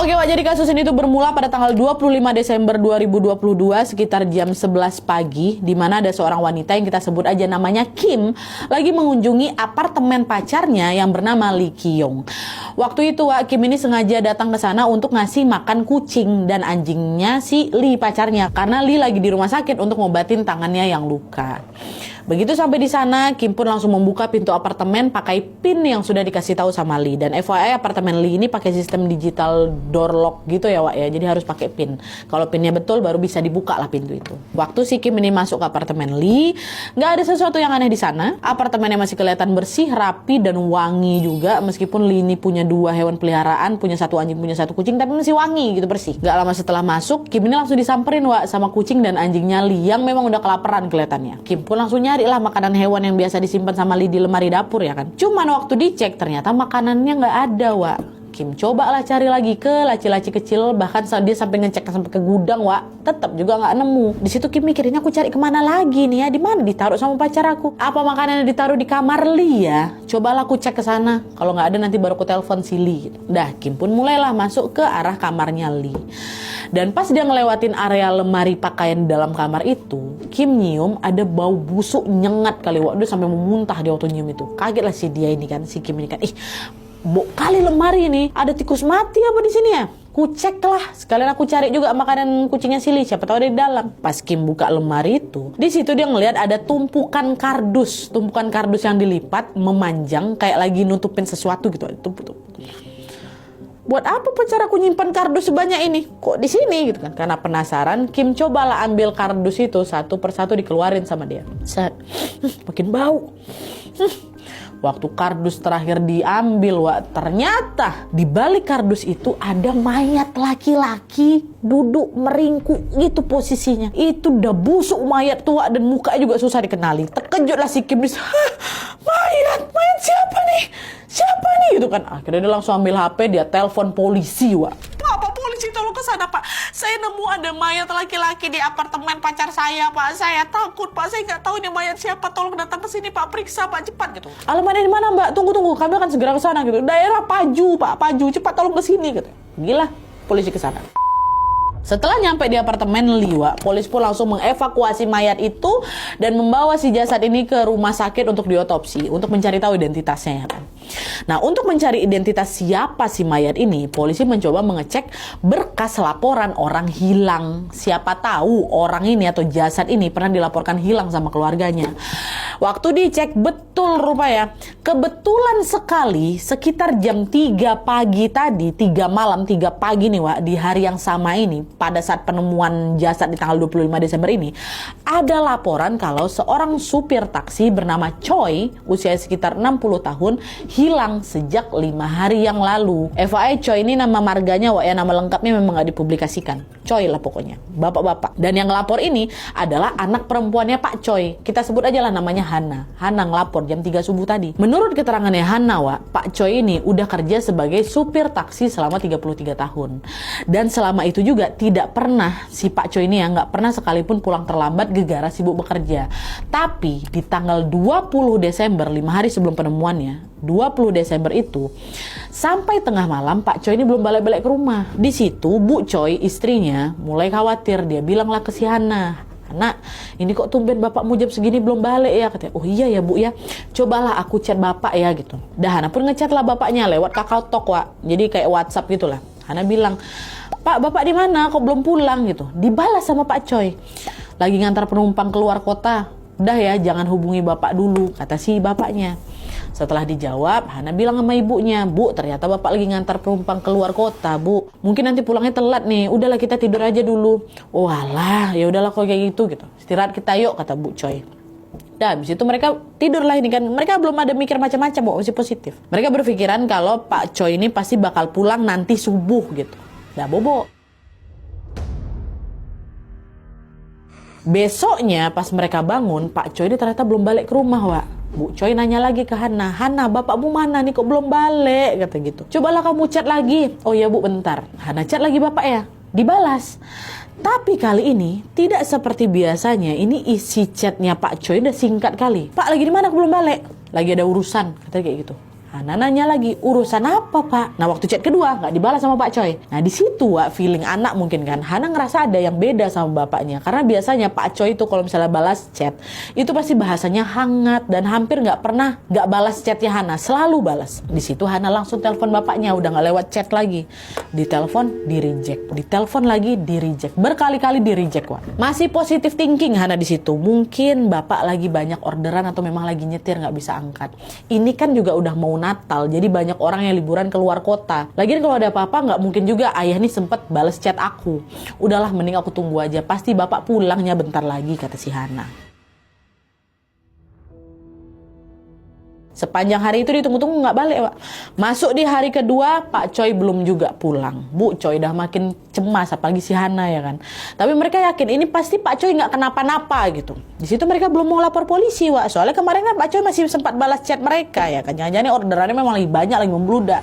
Oke Wak, jadi kasus ini tuh bermula pada tanggal 25 Desember 2022 sekitar jam 11 pagi, di mana ada seorang wanita yang kita sebut aja namanya Kim lagi mengunjungi apartemen pacarnya yang bernama Lee Ki-yong. Waktu itu Wak, Kim ini sengaja datang ke sana untuk ngasih makan kucing dan anjingnya si Lee pacarnya, karena Lee lagi di rumah sakit untuk ngobatin tangannya yang luka. Begitu sampai di sana, Kim pun langsung membuka pintu apartemen pakai pin yang sudah dikasih tahu sama Lee. Dan FYI, apartemen Lee ini pakai sistem digital door lock gitu ya Wak ya. Jadi harus pakai pin. Kalau pinnya betul baru bisa dibuka lah pintu itu. Waktu si Kim ini masuk ke apartemen Lee, nggak ada sesuatu yang aneh di sana. Apartemennya masih kelihatan bersih, rapi dan wangi juga. Meskipun Lee ini punya 2 hewan peliharaan, punya 1 anjing, punya 1 kucing, tapi masih wangi gitu, bersih. Nggak lama setelah masuk, Kim ini langsung disamperin Wak sama kucing dan anjingnya Lee yang memang udah kelaparan kelihatannya. Kim pun langsung nyari lah makanan hewan yang biasa disimpan sama Lee di lemari dapur ya kan. Cuman waktu dicek ternyata makanannya nggak ada Wak. Kim coba lah cari lagi ke laci-laci kecil, bahkan dia sampai ngecek sampai ke gudang Wak, tetap juga nggak nemu. Di situ Kim mikirin aku cari kemana lagi nih ya, di mana ditaruh sama pacar aku? Apa makanannya ditaruh di kamar Lee ya? Cobalah aku cek ke sana. Kalau nggak ada nanti baru aku telepon si Lee. Gitu. Dah Kim pun mulailah masuk ke arah kamarnya Lee. Dan pas dia ngelewatin area lemari pakaian dalam kamar itu, Kim nyium ada bau busuk nyengat kali Wak. Dia sampai memuntah dia waktu nyium itu. Kaget lah si dia ini kan, si Kim ini kan. Bau kali lemari ini, ada tikus mati apa di sini ya? Ku cek lah, sekalian aku cari juga makanan kucingnya si Lee, siapa tahu ada di dalam. Pas Kim buka lemari itu, di situ dia ngelihat ada tumpukan kardus yang dilipat, memanjang kayak lagi nutupin sesuatu gitu. Buat apa pacar aku nyimpan kardus sebanyak ini? Kok di sini gitu kan? Karena penasaran, Kim cobalah ambil kardus itu satu persatu dikeluarin sama dia. Makin bau. Waktu kardus terakhir diambil Wak, ternyata di balik kardus itu ada mayat laki-laki duduk meringkuk gitu posisinya. Itu udah busuk mayat tua dan mukanya juga susah dikenali. Terkejutlah si Kim. Mayat siapa nih? Siapa nih gitu kan. Akhirnya dia langsung ambil HP, dia telepon polisi Wak. Pak, polisi tolong ke sana Pak. Saya nemu ada mayat laki-laki di apartemen pacar saya Pak. Saya takut Pak. Saya nggak tahu ini mayat siapa. Tolong datang ke sini Pak. Periksa Pak cepat gitu. Alamatnya di mana Mbak? Tunggu. Kami akan segera ke sana gitu. Daerah Paju Pak. Paju cepat tolong ke sini gitu. Gila polisi ke sana. Setelah nyampe di apartemen Lee, polisi pun langsung mengevakuasi mayat itu dan membawa si jasad ini ke rumah sakit untuk diotopsi, untuk mencari tahu identitasnya ya kan. Nah, untuk mencari identitas siapa si mayat ini, polisi mencoba mengecek berkas laporan orang hilang. Siapa tahu orang ini atau jasad ini pernah dilaporkan hilang sama keluarganya. Waktu dicek betul rupanya, kebetulan sekali sekitar jam 3 pagi tadi, 3 malam, 3 pagi nih Wak, di hari yang sama ini, pada saat penemuan jasad di tanggal 25 Desember ini, ada laporan kalau seorang supir taksi bernama Choi, usia sekitar 60 tahun, hilang sejak 5 hari yang lalu. FYI, Choi ini nama marganya Wak ya, nama lengkapnya memang gak dipublikasikan. Choi lah pokoknya, bapak-bapak. Dan yang ngelapor ini adalah anak perempuannya Pak Choi. Kita sebut aja lah namanya Hana. Hana ngelapor jam 3 subuh tadi. Menurut keterangannya Hana Wak, Pak Choi ini udah kerja sebagai supir taksi selama 33 tahun. Dan selama itu juga tidak pernah si Pak Choi ini ya, nggak pernah sekalipun pulang terlambat gara-gara sibuk bekerja. Tapi di tanggal 20 Desember, 5 hari sebelum penemuannya, 20 Desember itu, sampai tengah malam Pak Choi ini belum balik-balik ke rumah. Di situ Bu Choi, istrinya, mulai khawatir. Dia bilanglah ke si Hana, "Nak, ini kok tumben bapakmu jam segini belum balik ya?" Katanya, "Oh iya ya Bu ya, cobalah aku chat bapak ya," gitu. Dah Hana pun ngechat lah bapaknya lewat KakaoTalk Wak. Jadi kayak WhatsApp gitulah. Hana bilang, "Pak, bapak di mana? Kok belum pulang?" gitu. Dibalas sama Pak Choi, "Lagi ngantar penumpang keluar kota. Udah ya, jangan hubungi bapak dulu," kata si bapaknya. Setelah dijawab, Hana bilang sama ibunya, "Bu, ternyata bapak lagi ngantar penumpang keluar kota, Bu. Mungkin nanti pulangnya telat nih. Udahlah kita tidur aja dulu." "Oh alah, ya udahlah kalau kayak gitu." "Istirahat kita yuk," kata Bu Choi. Dan habis itu mereka tidur lah ini kan. Mereka belum ada mikir macam-macam, Bu, masih positif. Mereka berpikiran kalau Pak Choi ini pasti bakal pulang nanti subuh gitu. Dah bobo. Besoknya pas mereka bangun, Pak Choi ini ternyata belum balik ke rumah, Wak. Bu Choi nanya lagi ke Hana, "Hana, bapakmu mana nih kok belum balik?" kata gitu. "Cobalah kamu chat lagi." "Oh ya Bu, bentar." Hana chat lagi bapak ya. Dibalas. Tapi kali ini tidak seperti biasanya. Ini isi chatnya Pak Choi udah singkat kali. "Pak, lagi di mana? Aku belum balik." "Lagi ada urusan," katanya kayak gitu. Hana nanya lagi, urusan apa Pak? Nah waktu chat kedua nggak dibalas sama Pak Choi. Nah di situ feeling anak mungkin kan, Hana ngerasa ada yang beda sama bapaknya. Karena biasanya Pak Choi itu kalau misalnya balas chat, itu pasti bahasanya hangat dan hampir nggak pernah nggak balas chatnya Hana, selalu balas. Di situ Hana langsung telepon bapaknya, udah nggak lewat chat lagi. Ditelepon, di reject. Ditelepon lagi, di reject. Berkali-kali di reject Wak. Masih positive thinking Hana di situ. Mungkin bapak lagi banyak orderan atau memang lagi nyetir nggak bisa angkat. Ini kan juga udah mau Natal, jadi banyak orang yang liburan keluar kota. Lagian kalau ada apa-apa nggak mungkin juga ayah nih sempet bales chat aku. Udahlah mending aku tunggu aja, pasti bapak pulangnya bentar lagi, kata si Hana. Sepanjang hari itu ditunggu-tunggu nggak balik Pak. Masuk di hari kedua Pak Choi belum juga pulang. Bu Choi dah makin cemas, apalagi si Hana ya kan. Tapi mereka yakin ini pasti Pak Choi nggak kenapa-napa gitu. Di situ mereka belum mau lapor polisi Wak. Soalnya kemarin kan Pak Choi masih sempat balas chat mereka ya kan. Jangan-jangan orderannya memang lagi banyak, lagi membludak.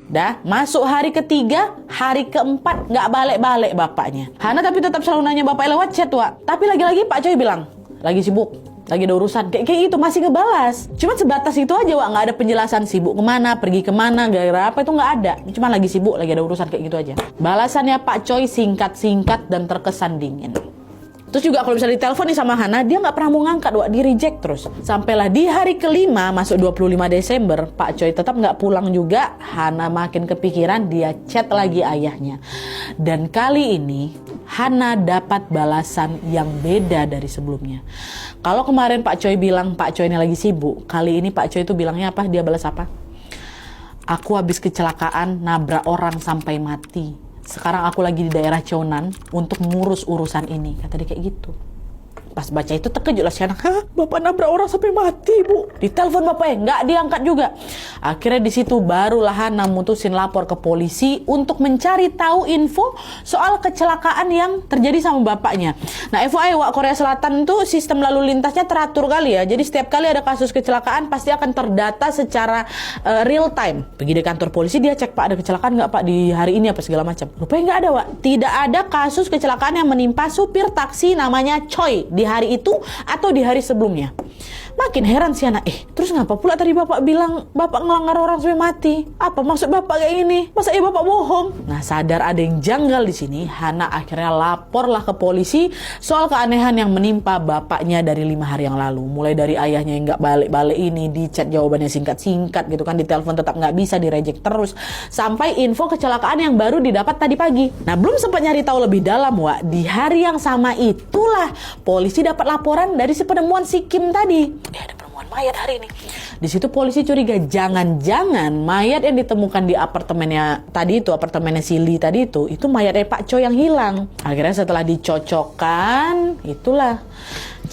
Dah, masuk hari ketiga, hari keempat nggak balik-balik bapaknya. Hana tapi tetap selalu nanya bapak lewat chat Wak. Tapi lagi-lagi Pak Choi bilang, lagi sibuk, lagi ada urusan, kayak itu masih ngebalas. Cuma sebatas itu aja Wak, nggak ada penjelasan sibuk kemana, pergi kemana, gara-gara apa, itu nggak ada. Cuma lagi sibuk, lagi ada urusan, kayak gitu aja. Balasannya Pak Choi singkat-singkat dan terkesan dingin. Terus juga kalau misalnya ditelepon nih sama Hana, dia nggak pernah mau ngangkat Wak, di reject terus. Sampailah di hari kelima, masuk 25 Desember, Pak Choi tetap nggak pulang juga. Hana makin kepikiran, dia chat lagi ayahnya. Dan kali ini Hana dapat balasan yang beda dari sebelumnya. Kalau kemarin Pak Choi bilang Pak Choi ini lagi sibuk, kali ini Pak Choi itu bilangnya apa? Dia balas apa? Aku habis kecelakaan nabrak orang sampai mati. Sekarang aku lagi di daerah Cheonan untuk ngurus urusan ini. Kata dia kayak gitu. Pas baca itu terkejut lah si anak. Hah? Bapak nabrak orang sampai mati Bu. Ditelepon bapaknya, nggak diangkat juga. Akhirnya di situ barulah Hana mutusin lapor ke polisi untuk mencari tahu info soal kecelakaan yang terjadi sama bapaknya. Nah FYI Wak, Korea Selatan itu sistem lalu lintasnya teratur kali ya. Jadi setiap kali ada kasus kecelakaan pasti akan terdata secara real time. Pergi di kantor polisi, dia cek Pak ada kecelakaan nggak Pak di hari ini apa segala macam. Rupanya nggak ada Wak. Tidak ada kasus kecelakaan yang menimpa supir taksi namanya Choi di hari itu atau di hari sebelumnya. Makin heran si anak, terus ngapa pula tadi bapak bilang bapak ngelanggar orang sampai mati? Apa maksud bapak kayak gini? Masa bapak bohong? Nah sadar ada yang janggal di sini, Hana akhirnya laporlah ke polisi soal keanehan yang menimpa bapaknya dari 5 hari yang lalu. Mulai dari ayahnya yang nggak balik-balik ini, di chat jawabannya singkat-singkat gitu kan, di telepon tetap nggak bisa, di reject terus, sampai info kecelakaan yang baru didapat tadi pagi. Nah belum sempat nyari tahu lebih dalam Wak, di hari yang sama itulah polisi dapat laporan dari si penemuan si Kim tadi. Ada penemuan mayat hari ini. Di situ polisi curiga jangan-jangan mayat yang ditemukan di apartemennya tadi itu, apartemennya si Lee tadi itu mayatnya Pak Choi yang hilang. Akhirnya setelah dicocokkan, itulah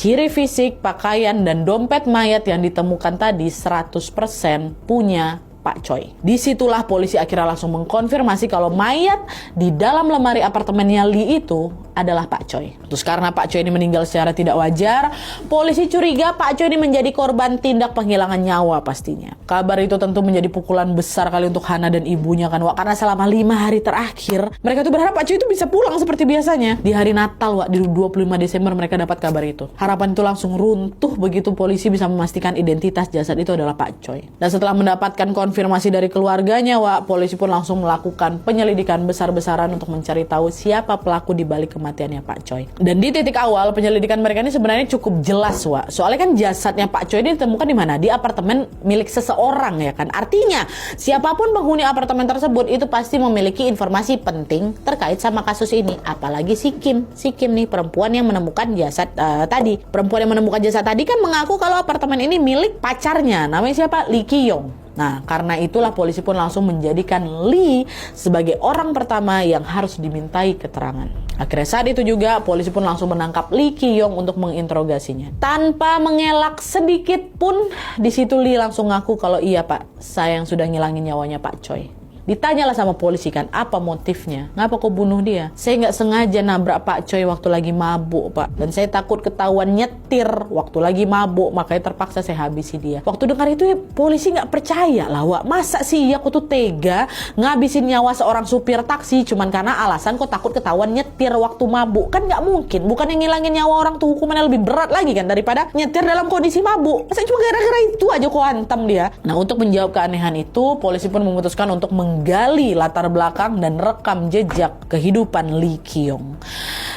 ciri fisik, pakaian, dan dompet mayat yang ditemukan tadi 100% punya Pak Choi. Disitulah polisi akhirnya langsung mengkonfirmasi kalau mayat di dalam lemari apartemennya Lee itu adalah Pak Choi. Terus karena Pak Choi ini meninggal secara tidak wajar, polisi curiga Pak Choi ini menjadi korban tindak penghilangan nyawa pastinya. Kabar itu tentu menjadi pukulan besar kali untuk Hana dan ibunya kan Wak, karena selama 5 hari terakhir mereka tuh berharap Pak Choi itu bisa pulang seperti biasanya. Di hari Natal Wak, di 25 Desember mereka dapat kabar itu. Harapan itu langsung runtuh begitu polisi bisa memastikan identitas jasad itu adalah Pak Choi. Dan setelah mendapatkan konfirmasi dari keluarganya Wak, polisi pun langsung melakukan penyelidikan besar-besaran untuk mencari tahu siapa pelaku di balik kematiannya Pak Choi. Dan di titik awal penyelidikan mereka ini sebenarnya cukup jelas Wak. Soalnya kan jasadnya Pak Choi ini ditemukan di mana? Di apartemen milik seseorang ya kan. Artinya siapapun penghuni apartemen tersebut itu pasti memiliki informasi penting terkait sama kasus ini. Apalagi si Kim. Si Kim nih perempuan yang menemukan jasad tadi. Perempuan yang menemukan jasad tadi kan mengaku kalau apartemen ini milik pacarnya. Namanya siapa? Lee Ki-yong. Nah, karena itulah polisi pun langsung menjadikan Lee sebagai orang pertama yang harus dimintai keterangan. Akhirnya saat itu juga polisi pun langsung menangkap Lee Ki-yong untuk menginterogasinya. Tanpa mengelak sedikit pun, di situ Lee langsung ngaku kalau iya Pak, saya yang sudah ngilangin nyawanya Pak Choi. Ditanyalah sama polisi kan, apa motifnya? Ngapa kau bunuh dia? Saya nggak sengaja nabrak Pak Coy waktu lagi mabuk, Pak. Dan saya takut ketahuan nyetir waktu lagi mabuk, makanya terpaksa saya habisi dia. Waktu dengar itu ya, polisi nggak percaya lah, Wak. Masa sih aku tuh tega ngabisin nyawa seorang supir taksi cuman karena alasan kok takut ketahuan nyetir waktu mabuk? Kan nggak mungkin. Bukan yang ngilangin nyawa orang tuh hukumannya lebih berat lagi kan daripada nyetir dalam kondisi mabuk. Masa cuma gara-gara itu aja kok hantam dia? Nah, untuk menjawab keanehan itu, polisi pun memutuskan untuk menggali latar belakang dan rekam jejak kehidupan Lee Ki-yong.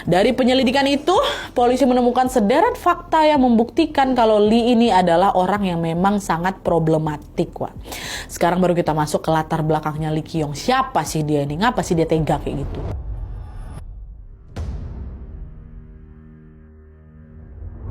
Dari penyelidikan itu, polisi menemukan sederet fakta yang membuktikan kalau Lee ini adalah orang yang memang sangat problematik, Wak. Sekarang baru kita masuk ke latar belakangnya Lee Ki-yong. Siapa sih dia ini? Ngapa sih dia tega kayak gitu?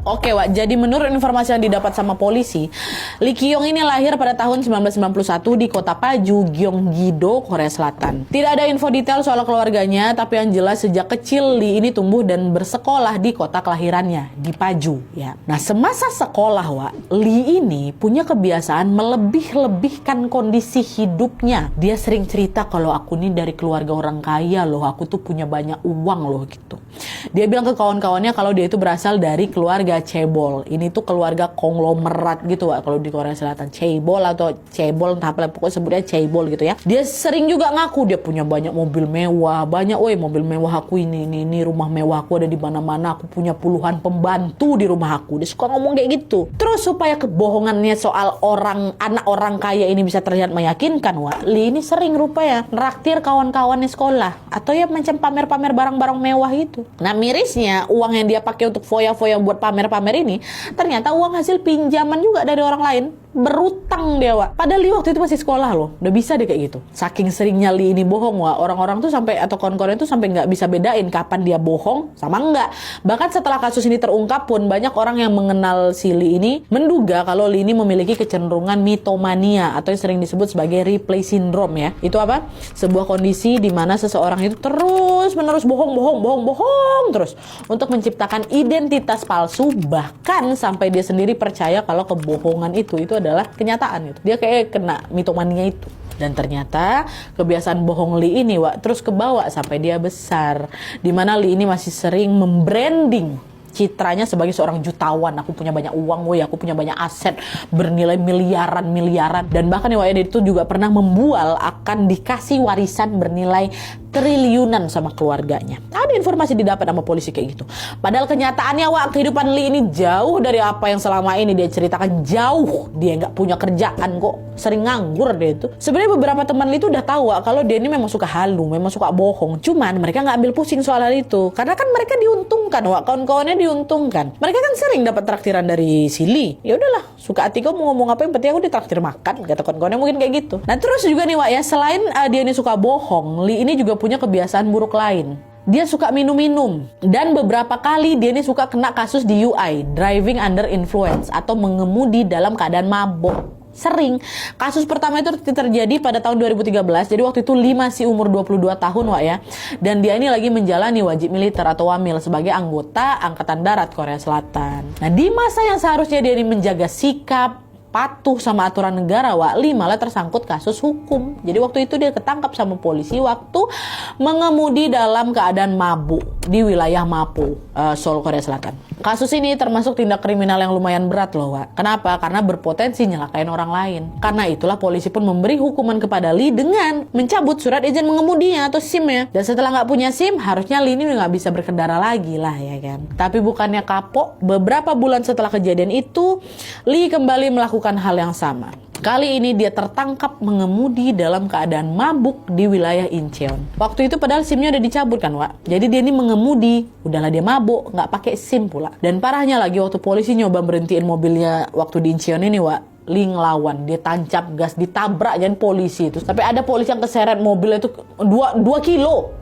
Oke, Wak, jadi menurut informasi yang didapat sama polisi, Lee Ki-yong ini lahir pada tahun 1991 di kota Paju, Gyeonggi-do, Korea Selatan. Tidak ada info detail soal keluarganya, tapi yang jelas sejak kecil Lee ini tumbuh dan bersekolah di kota kelahirannya, di Paju. Ya. Nah, semasa sekolah, Wak, Lee ini punya kebiasaan melebih-lebihkan kondisi hidupnya. Dia sering cerita kalau aku nih dari keluarga orang kaya loh, aku tuh punya banyak uang loh gitu. Dia bilang ke kawan-kawannya kalau dia itu berasal dari keluarga cebol. Ini tuh keluarga konglomerat gitu, Wak, kalau di Korea Selatan. Cebol atau cebol, entah apa, pokoknya sebutnya cebol gitu ya. Dia sering juga ngaku dia punya banyak mobil mewah, banyak, mobil mewah aku ini, rumah mewah aku ada di mana-mana, aku punya puluhan pembantu di rumah aku. Dia suka ngomong kayak gitu. Terus supaya kebohongannya soal anak orang kaya ini bisa terlihat meyakinkan, Wak, Lee ini sering rupanya neraktir kawan-kawannya sekolah atau ya macam pamer-pamer barang-barang mewah gitu. Nah, mirisnya uang yang dia pakai untuk foya-foya buat pamer-pamer ini ternyata uang hasil pinjaman juga dari orang lain. Berutang dia, Wak. Padahal Lee waktu itu masih sekolah loh. Udah bisa deh kayak gitu. Saking seringnya Lee ini bohong, Wak. Orang-orang tuh sampai, atau kawan-kawan tuh sampai nggak bisa bedain kapan dia bohong sama enggak. Bahkan setelah kasus ini terungkap pun banyak orang yang mengenal si Lee ini menduga kalau Lee ini memiliki kecenderungan mitomania atau yang sering disebut sebagai replay syndrome ya. Itu apa? Sebuah kondisi di mana seseorang itu terus-menerus bohong terus untuk menciptakan identitas palsu, bahkan sampai dia sendiri percaya kalau kebohongan itu adalah kenyataan gitu. Dia kayak kena mitomania itu. Dan ternyata kebiasaan bohong Lee ini, Wak, terus kebawa sampai dia besar. Dimana Lee ini masih sering membranding citranya sebagai seorang jutawan. Aku punya banyak uang, aku punya banyak aset bernilai miliaran. Dan bahkan ya, dia itu juga pernah membual akan dikasih warisan bernilai triliunan sama keluarganya. Ada informasi didapat sama polisi kayak gitu. Padahal kenyataannya, Wak, kehidupan Lee ini jauh dari apa yang selama ini dia ceritakan. Jauh. Dia nggak punya kerjaan kok. Sering nganggur dia itu. Sebenarnya beberapa teman Lee itu udah tahu, Wak, kalau dia ini memang suka halu, memang suka bohong. Cuman mereka nggak ambil pusing soal hal itu. Karena kan mereka diuntungkan, Wak. Kawan-kawannya diuntungkan. Mereka kan sering dapat traktiran dari si Lee. Ya udahlah, suka hati kau mau ngomong apa, yang penting aku ditraktir makan. Kata kawan-kawannya mungkin kayak gitu. Nah, terus juga nih, Wak, ya, selain dia ini suka bohong, Lee ini juga punya kebiasaan buruk lain. Dia suka minum-minum. Dan beberapa kali dia ini suka kena kasus DUI, driving under influence, atau mengemudi dalam keadaan mabuk. Sering. Kasus pertama itu terjadi pada tahun 2013. Jadi waktu itu Lee masih umur 22 tahun, Wak, ya. Dan dia ini lagi menjalani wajib militer atau wamil sebagai anggota Angkatan Darat Korea Selatan. Nah, di masa yang seharusnya dia ini menjaga sikap, patuh sama aturan negara, Wak, Lee malah tersangkut kasus hukum. Jadi waktu itu dia ketangkap sama polisi waktu mengemudi dalam keadaan mabuk di wilayah Mapo, Seoul, Korea Selatan. Kasus ini termasuk tindak kriminal yang lumayan berat loh, Wak. Kenapa? Karena berpotensi nyelakain orang lain. Karena itulah polisi pun memberi hukuman kepada Lee dengan mencabut surat izin mengemudinya atau SIM-nya. Dan setelah nggak punya SIM, harusnya Lee ini nggak bisa berkendara lagi lah, ya kan. Tapi bukannya kapok, beberapa bulan setelah kejadian itu, Lee kembali melakukan hal yang sama. Kali ini dia tertangkap mengemudi dalam keadaan mabuk di wilayah Incheon. Waktu itu padahal SIM-nya udah dicabut kan, Wak. Jadi dia ini mengemudi, udahlah dia mabuk, nggak pakai SIM pula. Dan parahnya lagi waktu polisi nyoba berhentiin mobilnya waktu di Incheon ini, Wak, Lee ngelawan, dia tancap gas, ditabrak jangan polisi itu. Sampai ada polisi yang keseret mobilnya itu 2 kilo.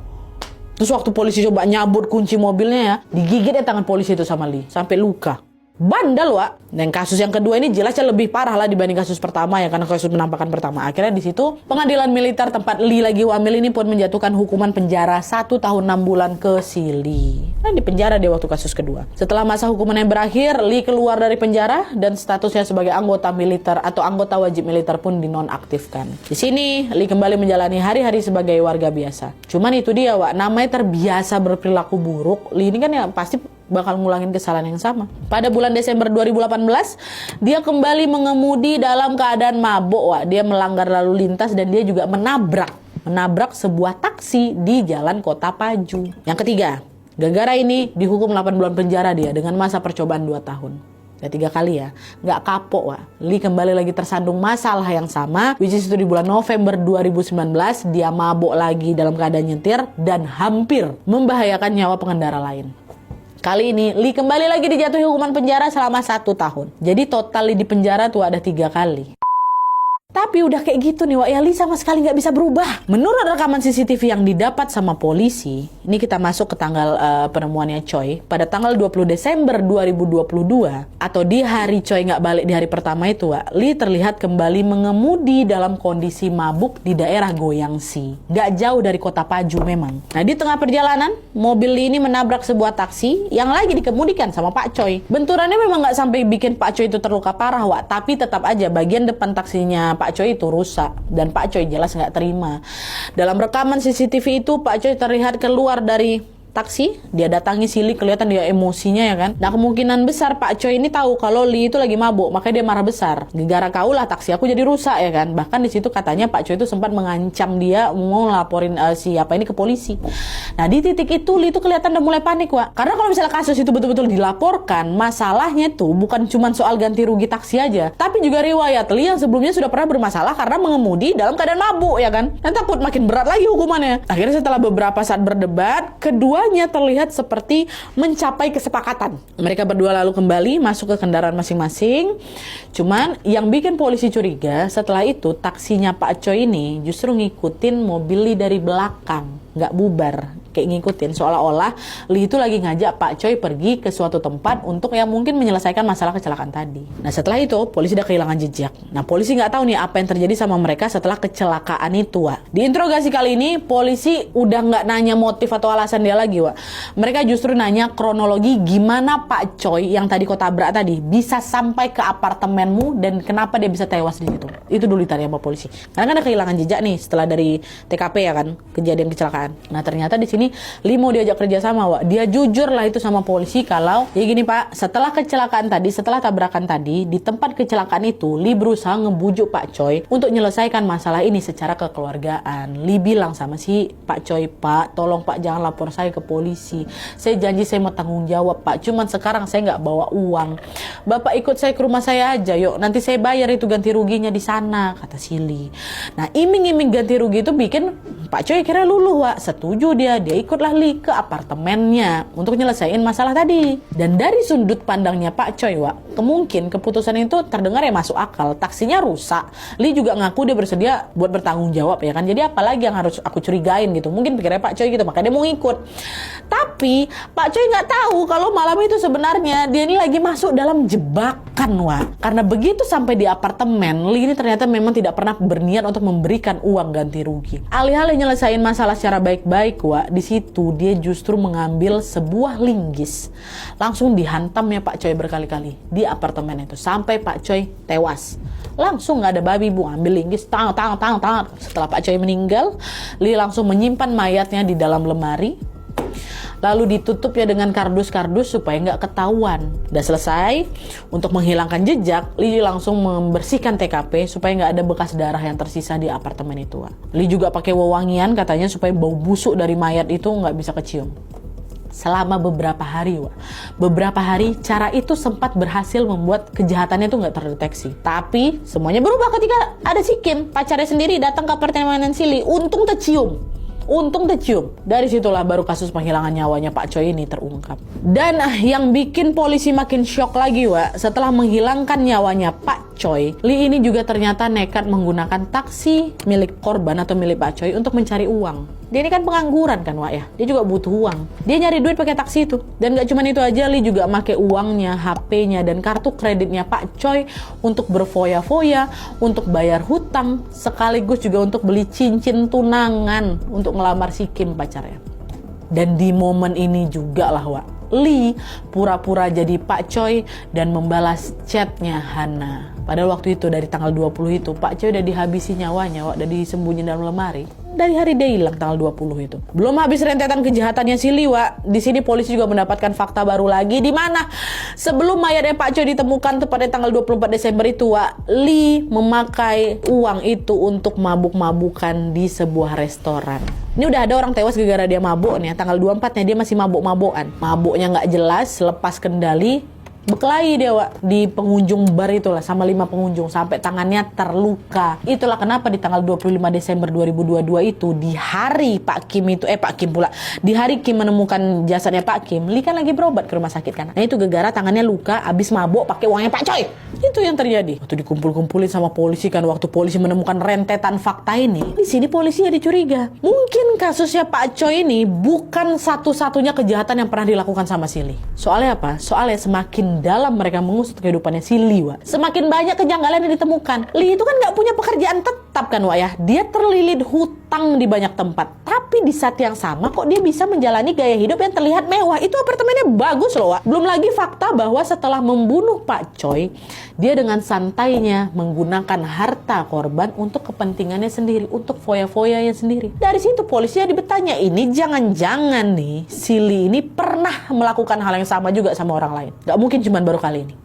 Terus waktu polisi coba nyabut kunci mobilnya ya, digigit ya tangan polisi itu sama Lee, sampai luka. Bandel, Wak. Dan kasus yang kedua ini jelasnya lebih parah lah dibanding kasus pertama ya, karena kasus penampakan pertama. Akhirnya di situ pengadilan militer tempat Lee lagi wamil ini pun menjatuhkan hukuman penjara 1 tahun 6 bulan ke si Lee. Nah, di penjara dia waktu kasus kedua. Setelah masa hukumannya berakhir, Lee keluar dari penjara dan statusnya sebagai anggota militer atau anggota wajib militer pun dinonaktifkan. Di sini Lee kembali menjalani hari-hari sebagai warga biasa. Cuman itu dia, Wak, namanya terbiasa berperilaku buruk. Lee ini kan ya pasti bakal ngulangin kesalahan yang sama. Pada bulan Desember 2018, dia kembali mengemudi dalam keadaan mabuk, Wak. Dia melanggar lalu lintas dan dia juga menabrak sebuah taksi di Jalan Kota Paju. Yang ketiga, gara-gara ini dihukum 8 bulan penjara dia dengan masa percobaan 2 tahun. Ya 3 kali ya, nggak kapok, Wak. Lee kembali lagi tersandung masalah yang sama, which is itu di bulan November 2019, dia mabuk lagi dalam keadaan nyetir dan hampir membahayakan nyawa pengendara lain. Kali ini Lee kembali lagi dijatuhi hukuman penjara selama 1 tahun. Jadi total Lee di penjara tuh ada 3 kali. Tapi udah kayak gitu nih, Wak, ya Lee sama sekali nggak bisa berubah. Menurut rekaman CCTV yang didapat sama polisi, ini kita masuk ke tanggal penemuannya Choi. Pada tanggal 20 Desember 2022, atau di hari Choi nggak balik di hari pertama itu, Wak, Lee terlihat kembali mengemudi dalam kondisi mabuk di daerah Goyangsi. Nggak jauh dari Kota Paju memang. Nah, di tengah perjalanan, mobil Lee ini menabrak sebuah taksi yang lagi dikemudikan sama Pak Choi. Benturannya memang nggak sampai bikin Pak Choi itu terluka parah, Wak, tapi tetap aja bagian depan taksinya Pak Choi itu rusak dan Pak Choi jelas nggak terima. Dalam rekaman CCTV itu Pak Choi terlihat keluar dari taksi, dia datangi si Lee, kelihatan dia emosinya ya kan. Nah, kemungkinan besar Pak Choi ini tahu kalau Lee itu lagi mabuk, makanya dia marah besar. Gara-gara kaulah taksi aku jadi rusak ya kan. Bahkan di situ katanya Pak Choi itu sempat mengancam dia mau laporin siapa ini ke polisi. Nah, di titik itu Lee itu kelihatan udah mulai panik, Wak. Karena kalau misalnya kasus itu betul-betul dilaporkan, masalahnya tuh bukan cuma soal ganti rugi taksi aja, tapi juga riwayat Lee yang sebelumnya sudah pernah bermasalah karena mengemudi dalam keadaan mabuk ya kan. Dan takut makin berat lagi hukumannya. Akhirnya setelah beberapa saat berdebat, keduanya terlihat seperti mencapai kesepakatan. Mereka berdua lalu kembali masuk ke kendaraan masing-masing. Cuman yang bikin polisi curiga, setelah itu taksinya Pak Choi ini justru ngikutin mobil Lee dari belakang, nggak bubar. Kayak ngikutin, seolah-olah Lee itu lagi ngajak Pak Choi pergi ke suatu tempat untuk yang mungkin menyelesaikan masalah kecelakaan tadi. Nah, setelah itu polisi udah kehilangan jejak. Nah, polisi nggak tahu nih apa yang terjadi sama mereka setelah kecelakaan itu, Wak. Di interogasi kali ini polisi udah nggak nanya motif atau alasan dia lagi, Wak. Mereka justru nanya kronologi gimana Pak Choi yang tadi kau tabrak tadi bisa sampai ke apartemenmu dan kenapa dia bisa tewas di situ. Itu dulu ditanya sama polisi. Karena kan ada kehilangan jejak nih setelah dari TKP ya kan, kejadian kecelakaan. Nah, ternyata di sini Lee mau diajak kerja sama, Wak. Dia jujur lah itu sama polisi kalau ya gini, Pak, setelah kecelakaan tadi, setelah tabrakan tadi, di tempat kecelakaan itu Lee berusaha ngebujuk Pak Choi untuk menyelesaikan masalah ini secara kekeluargaan. Lee bilang sama si Pak Choi, Pak, tolong Pak jangan lapor saya ke polisi. Saya janji saya mau tanggung jawab, Pak. Cuman sekarang saya nggak bawa uang. Bapak ikut saya ke rumah saya aja, yuk. Nanti saya bayar itu ganti ruginya di sana, kata si Lee. Nah, iming-iming ganti rugi itu bikin Pak Choi kira luluh, Wak. Setuju dia ikutlah Lee ke apartemennya untuk nyelesain masalah tadi. Dan dari sudut pandangnya Pak Choi, Wak, kemungkin keputusan itu terdengar ya masuk akal. Taksinya rusak, Lee juga ngaku dia bersedia buat bertanggung jawab ya kan. Jadi apalagi yang harus aku curigain gitu. Mungkin pikirnya Pak Choi gitu, makanya dia mau ikut. Tapi Pak Choi nggak tahu kalau malam itu sebenarnya dia ini lagi masuk dalam jebakan, Wak. Karena begitu sampai di apartemen, Lee ini ternyata memang tidak pernah berniat untuk memberikan uang ganti rugi. Alih-alih nyelesain masalah secara baik-baik, Wak, di situ dia justru mengambil sebuah linggis. Langsung dihantamnya Pak Choi berkali-kali di apartemen itu sampai Pak Choi tewas. Langsung nggak ada babi bu, ambil linggis, tang. Setelah Pak Choi meninggal, Lee langsung menyimpan mayatnya di dalam lemari. Lalu ditutupnya dengan kardus-kardus supaya nggak ketahuan. Udah selesai, untuk menghilangkan jejak, Lee langsung membersihkan TKP supaya nggak ada bekas darah yang tersisa di apartemen itu. Lee juga pakai wewangian katanya supaya bau busuk dari mayat itu nggak bisa kecium. Selama beberapa hari, Wak. Beberapa hari, cara itu sempat berhasil membuat kejahatannya itu nggak terdeteksi. Tapi semuanya berubah ketika ada si Kim, pacarnya sendiri, datang ke apartemen si Lee. Untung tercium. Dari situlah baru kasus penghilangan nyawanya Pak Choi ini terungkap. Dan yang bikin polisi makin shock lagi, Wak, setelah menghilangkan nyawanya Pak Choi, Lee ini juga ternyata nekat menggunakan taksi milik korban atau milik Pak Choi untuk mencari uang. Dia ini kan pengangguran kan Wak ya, dia juga butuh uang. Dia nyari duit pakai taksi itu. Dan gak cuma itu aja, Lee juga pakai uangnya, HP-nya, dan kartu kreditnya Pak Choi untuk berfoya-foya, untuk bayar hutang, sekaligus juga untuk beli cincin tunangan untuk ngelamar si Kim pacarnya. Dan di momen ini juga lah Wak, Lee pura-pura jadi Pak Choi dan membalas chatnya Hana. Padahal waktu itu dari tanggal 20 itu Pak Choi udah dihabisi nyawanya Wak, udah disembunyiin dalam lemari. Dari hari dia hilang tanggal 20 itu. Belum habis rentetan kejahatannya si Lee Wak. Di sini polisi juga mendapatkan fakta baru lagi, di mana sebelum mayatnya Pak Choi ditemukan tepatnya tanggal 24 Desember itu Wak, Lee memakai uang itu untuk mabuk-mabukan di sebuah restoran. Ini udah ada orang tewas gara-gara dia mabuk nih. Tanggal 24-nya dia masih mabuk-mabukan. Mabuknya nggak jelas, lepas kendali. Berkelahi dia Wak di pengunjung bar itulah sama 5 pengunjung sampai tangannya terluka. Itulah kenapa di tanggal 25 Desember 2022 itu di hari Pak Kim itu Pak Kim pula. Di hari Kim menemukan jasadnya Pak Kim, Lee kan lagi berobat ke rumah sakit kan. Nah itu gara-gara tangannya luka abis mabuk pakai uangnya Pak Choi. Itu yang terjadi. Waktu dikumpul-kumpulin sama polisi kan, waktu polisi menemukan rentetan fakta ini, di sini polisi jadi curiga. Mungkin kasusnya Pak Choi ini bukan satu-satunya kejahatan yang pernah dilakukan sama si Lee. Soalnya apa? Soalnya semakin dalam mereka mengusut kehidupannya si Lee Wak, semakin banyak kejanggalan yang ditemukan. Lee itu kan gak punya pekerjaan tetap kan Wak ya. Dia terlilit hutang di banyak tempat. Tapi di saat yang sama kok dia bisa menjalani gaya hidup yang terlihat mewah. Itu apartemennya bagus loh Wak. Belum lagi fakta bahwa setelah membunuh Pak Choi, dia dengan santainya menggunakan harta korban untuk kepentingannya sendiri, untuk foya-foyanya sendiri. Dari situ polisi jadi bertanya, ini jangan-jangan nih si Lee ini pernah melakukan hal yang sama juga sama orang lain. Gak mungkin cuman baru kali ini.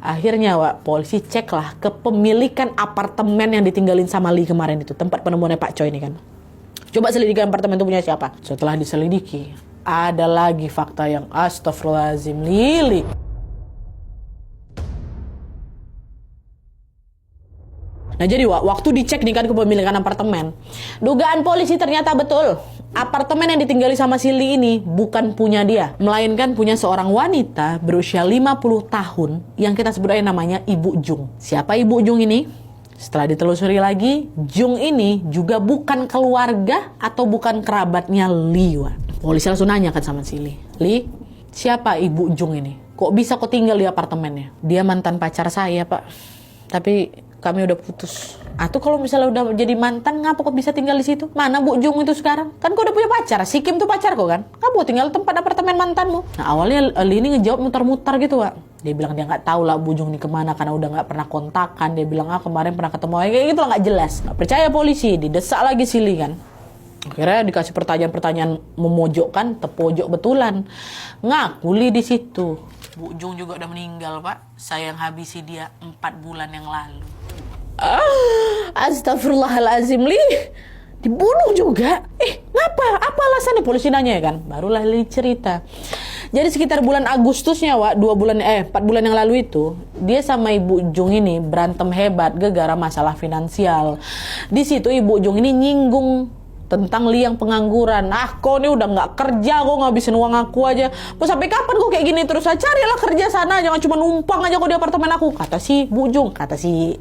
Akhirnya Wak, polisi ceklah kepemilikan apartemen yang ditinggalin sama Lee kemarin itu, tempat penemuannya Pak Choi ini kan. Coba selidiki apartemen itu punya siapa. Setelah diselidiki, ada lagi fakta yang astagfirullahaladzim, Lee. Nah jadi Wak, waktu dicek nih kan kepemilikan apartemen, dugaan polisi ternyata betul. Apartemen yang ditinggali sama si Lee ini bukan punya dia, melainkan punya seorang wanita berusia 50 tahun yang kita sebut aja namanya Ibu Jung. Siapa Ibu Jung ini? Setelah ditelusuri lagi, Jung ini juga bukan keluarga atau bukan kerabatnya Lee Wak. Polisi langsung nanya kan sama si Lee, Lee, siapa Ibu Jung ini? Kok bisa kok tinggal di apartemennya? Dia mantan pacar saya Pak, tapi kami udah putus. Atau kalau misalnya udah jadi mantan, ngapa kok bisa tinggal di situ? Mana Bu Jung itu sekarang? Kan kau udah punya pacar. Si Kim tuh pacar kok kan? Ngapa kok tinggal tempat apartemen mantanmu? Nah awalnya Lee ini ngejawab muter-muter gitu Wak. Dia bilang dia nggak tahu lah Bu Jung ini kemana karena udah nggak pernah kontakan. Dia bilang kemarin pernah ketemu kayak gitu lah, nggak jelas. Nggak percaya polisi, didesak lagi si Lee kan. Akhirnya dikasih pertanyaan-pertanyaan memojokkan, terpojok betulan. Ngaku Lee di situ. Bu Jung juga udah meninggal Pak. Saya yang habisi dia 4 bulan yang lalu. Astagfirullahalazim, Lee dibunuh juga. Ngapa? Apa alasannya? Polisi nanya ya kan. Barulah Lee cerita. Jadi sekitar bulan Agustusnya Wak, 4 bulan yang lalu itu, dia sama Ibu Jung ini berantem hebat gara-gara masalah finansial. Di situ Ibu Jung ini nyinggung tentang Lee yang pengangguran. Kau ini udah nggak kerja, kau ngabisin uang aku aja. Mau sampai kapan kau kayak gini terus? Carilah kerja sana, jangan cuma numpang aja kau di apartemen aku. Kata si Bu Jung, kata si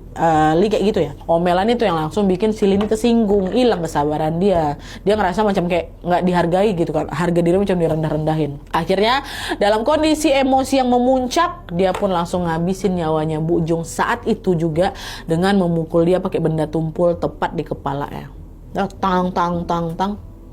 Lee kayak gitu ya. Omelan itu yang langsung bikin si Lee ini tersinggung, hilang kesabaran dia. Dia ngerasa macam kayak nggak dihargai gitu kan. Harga diri macam direndah-rendahin. Akhirnya dalam kondisi emosi yang memuncak, dia pun langsung ngabisin nyawanya Bu Jung saat itu juga dengan memukul dia pakai benda tumpul tepat di kepalanya. Tang,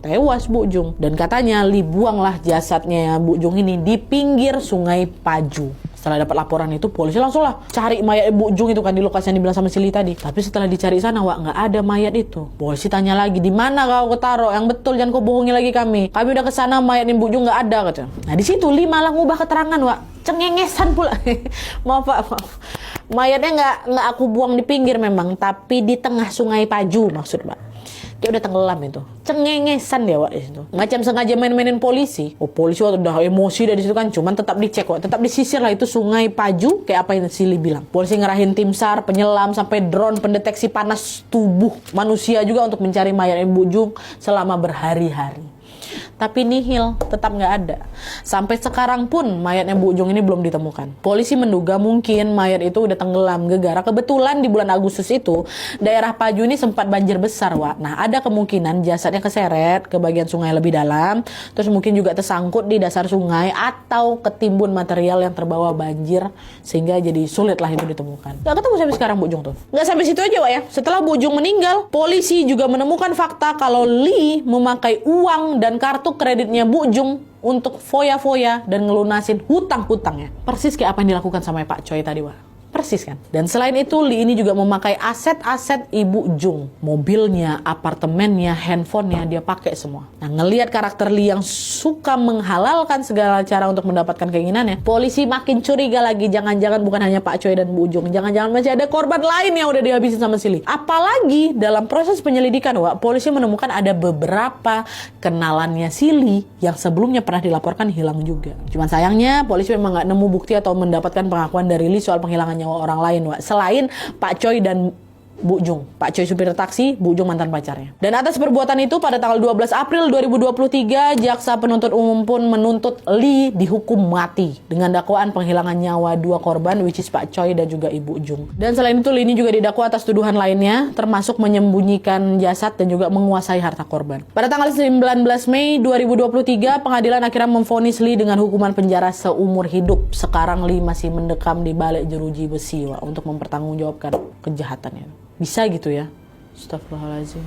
tewas Bu Jung. Dan katanya Lee buanglah jasadnya Bu Jung ini di pinggir sungai Paju. Setelah dapat laporan itu, polisi langsung lah cari mayat Bu Jung itu kan di lokasi yang dibilang sama si Lee tadi. Tapi setelah dicari sana Wak, nggak ada mayat itu. Polisi tanya lagi, di mana kau ketaruh? Yang betul, jangan kau bohongi lagi kami. Kami udah kesana, mayatnya Bu Jung nggak ada katanya. Nah di situ Lee malah ngubah keterangan Wak, cengengesan pula. maaf Pak. Mayatnya nggak aku buang di pinggir memang, tapi di tengah sungai Paju maksud Pak. Dia udah tenggelam itu. Cengengesan dia Wak di situ. Macam sengaja main-mainin polisi. Polisi waktu udah emosi dari situ kan, cuman tetap dicek Wak, tetap disisir lah itu sungai Paju kayak apa yang Sili bilang. Polisi ngerahin tim SAR, penyelam sampai drone pendeteksi panas tubuh manusia juga untuk mencari mayat Ibu Jung selama berhari-hari. tapi nihil, tetap nggak ada. Sampai sekarang pun mayatnya Bu Ujung ini belum ditemukan. Polisi menduga mungkin mayat itu udah tenggelam gegara. Kebetulan di bulan Agustus itu daerah Paju ini sempat banjir besar, Wak. Nah, ada kemungkinan jasadnya keseret ke bagian sungai lebih dalam, terus mungkin juga tersangkut di dasar sungai atau ketimbun material yang terbawa banjir sehingga jadi sulit lah itu ditemukan. Gak ketemu sampai sekarang Bu Ujung tuh. Gak sampai situ aja, Wak ya. Setelah Bu Ujung meninggal, polisi juga menemukan fakta kalau Lee memakai uang dan kartu kreditnya Bu Ujung untuk foya-foya dan ngelunasin hutang-hutangnya. Persis kayak apa yang dilakukan sama Pak Choi tadi, Wak. Persis kan? Dan selain itu, Lee ini juga memakai aset-aset Ibu Jung. Mobilnya, apartemennya, handphonenya, dia pakai semua. Nah, ngelihat karakter Lee yang suka menghalalkan segala cara untuk mendapatkan keinginannya, polisi makin curiga lagi. Jangan-jangan bukan hanya Pak Choi dan Bu Jung. Jangan-jangan masih ada korban lain yang udah dihabisin sama si Lee. Apalagi dalam proses penyelidikan, Wak, polisi menemukan ada beberapa kenalannya si Lee yang sebelumnya pernah dilaporkan hilang juga. Cuman sayangnya, polisi memang nggak nemu bukti atau mendapatkan pengakuan dari Lee soal penghilangan nyawa orang lain, Wak, selain Pak Choi dan Bu Jung. Pak Choi supir taksi, Bu Jung mantan pacarnya. Dan atas perbuatan itu pada tanggal 12 April 2023, jaksa penuntut umum pun menuntut Lee dihukum mati dengan dakwaan penghilangan nyawa 2 korban, which is Pak Choi dan juga Ibu Jung. Dan selain itu, Lee ini juga didakwa atas tuduhan lainnya, termasuk menyembunyikan jasad dan juga menguasai harta korban. Pada tanggal 19 Mei 2023, pengadilan akhirnya memvonis Lee dengan hukuman penjara seumur hidup. Sekarang Lee masih mendekam di balik jeruji besi, Wak, untuk mempertanggungjawabkan kejahatannya. Bisa gitu ya. Astagfirullahaladzim.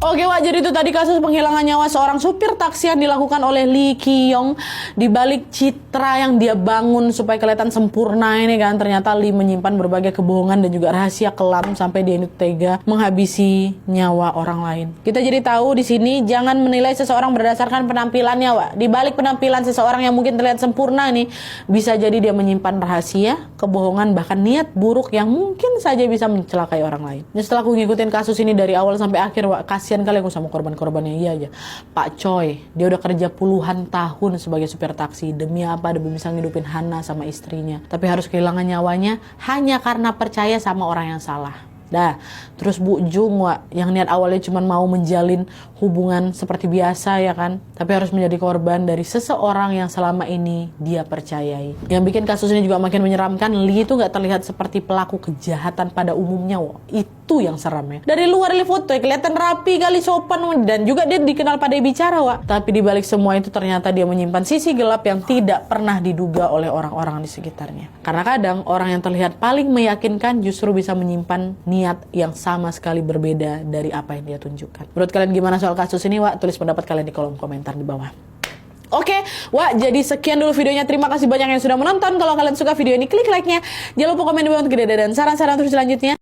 Oke, Wak, jadi itu tadi kasus penghilangan nyawa seorang supir taksi yang dilakukan oleh Lee Ki-yong. Di balik citra yang dia bangun supaya kelihatan sempurna ini kan, ternyata Lee menyimpan berbagai kebohongan dan juga rahasia kelam sampai dia ini tega menghabisi nyawa orang lain. Kita jadi tahu di sini jangan menilai seseorang berdasarkan penampilannya, Wak. Di balik penampilan seseorang yang mungkin terlihat sempurna nih, bisa jadi dia menyimpan rahasia, kebohongan, bahkan niat buruk yang mungkin saja bisa mencelakai orang lain. Dan setelah aku ngikutin kasus ini dari awal sampai akhir, Wak, kasihan kali aku sama korban-korbannya. Iya aja, Pak Choi, dia udah kerja puluhan tahun sebagai supir taksi. Demi apa? Demi bisa ngidupin Hana sama istrinya. Tapi harus kehilangan nyawanya hanya karena percaya sama orang yang salah. Dah, terus Bu Jung, Wak, yang niat awalnya cuma mau menjalin hubungan seperti biasa ya kan, tapi harus menjadi korban dari seseorang yang selama ini dia percayai. Yang bikin kasus ini juga makin menyeramkan, Lee itu nggak terlihat seperti pelaku kejahatan pada umumnya, Wak. Itu yang seram ya. Dari luar Lee foto kelihatan rapi kali, sopan, dan juga dia dikenal pandai bicara, Wak. Tapi dibalik semua itu ternyata dia menyimpan sisi gelap yang tidak pernah diduga oleh orang-orang di sekitarnya. Karena kadang orang yang terlihat paling meyakinkan justru bisa menyimpan niat yang sama sekali berbeda dari apa yang dia tunjukkan. Menurut kalian gimana soal kasus ini, Wak? Tulis pendapat kalian di kolom komentar di bawah. Oke, Wak, jadi sekian dulu videonya. Terima kasih banyak yang sudah menonton. Kalau kalian suka video ini, klik like-nya. Jangan lupa komen di bawah untuk ide dan saran-saran terus selanjutnya.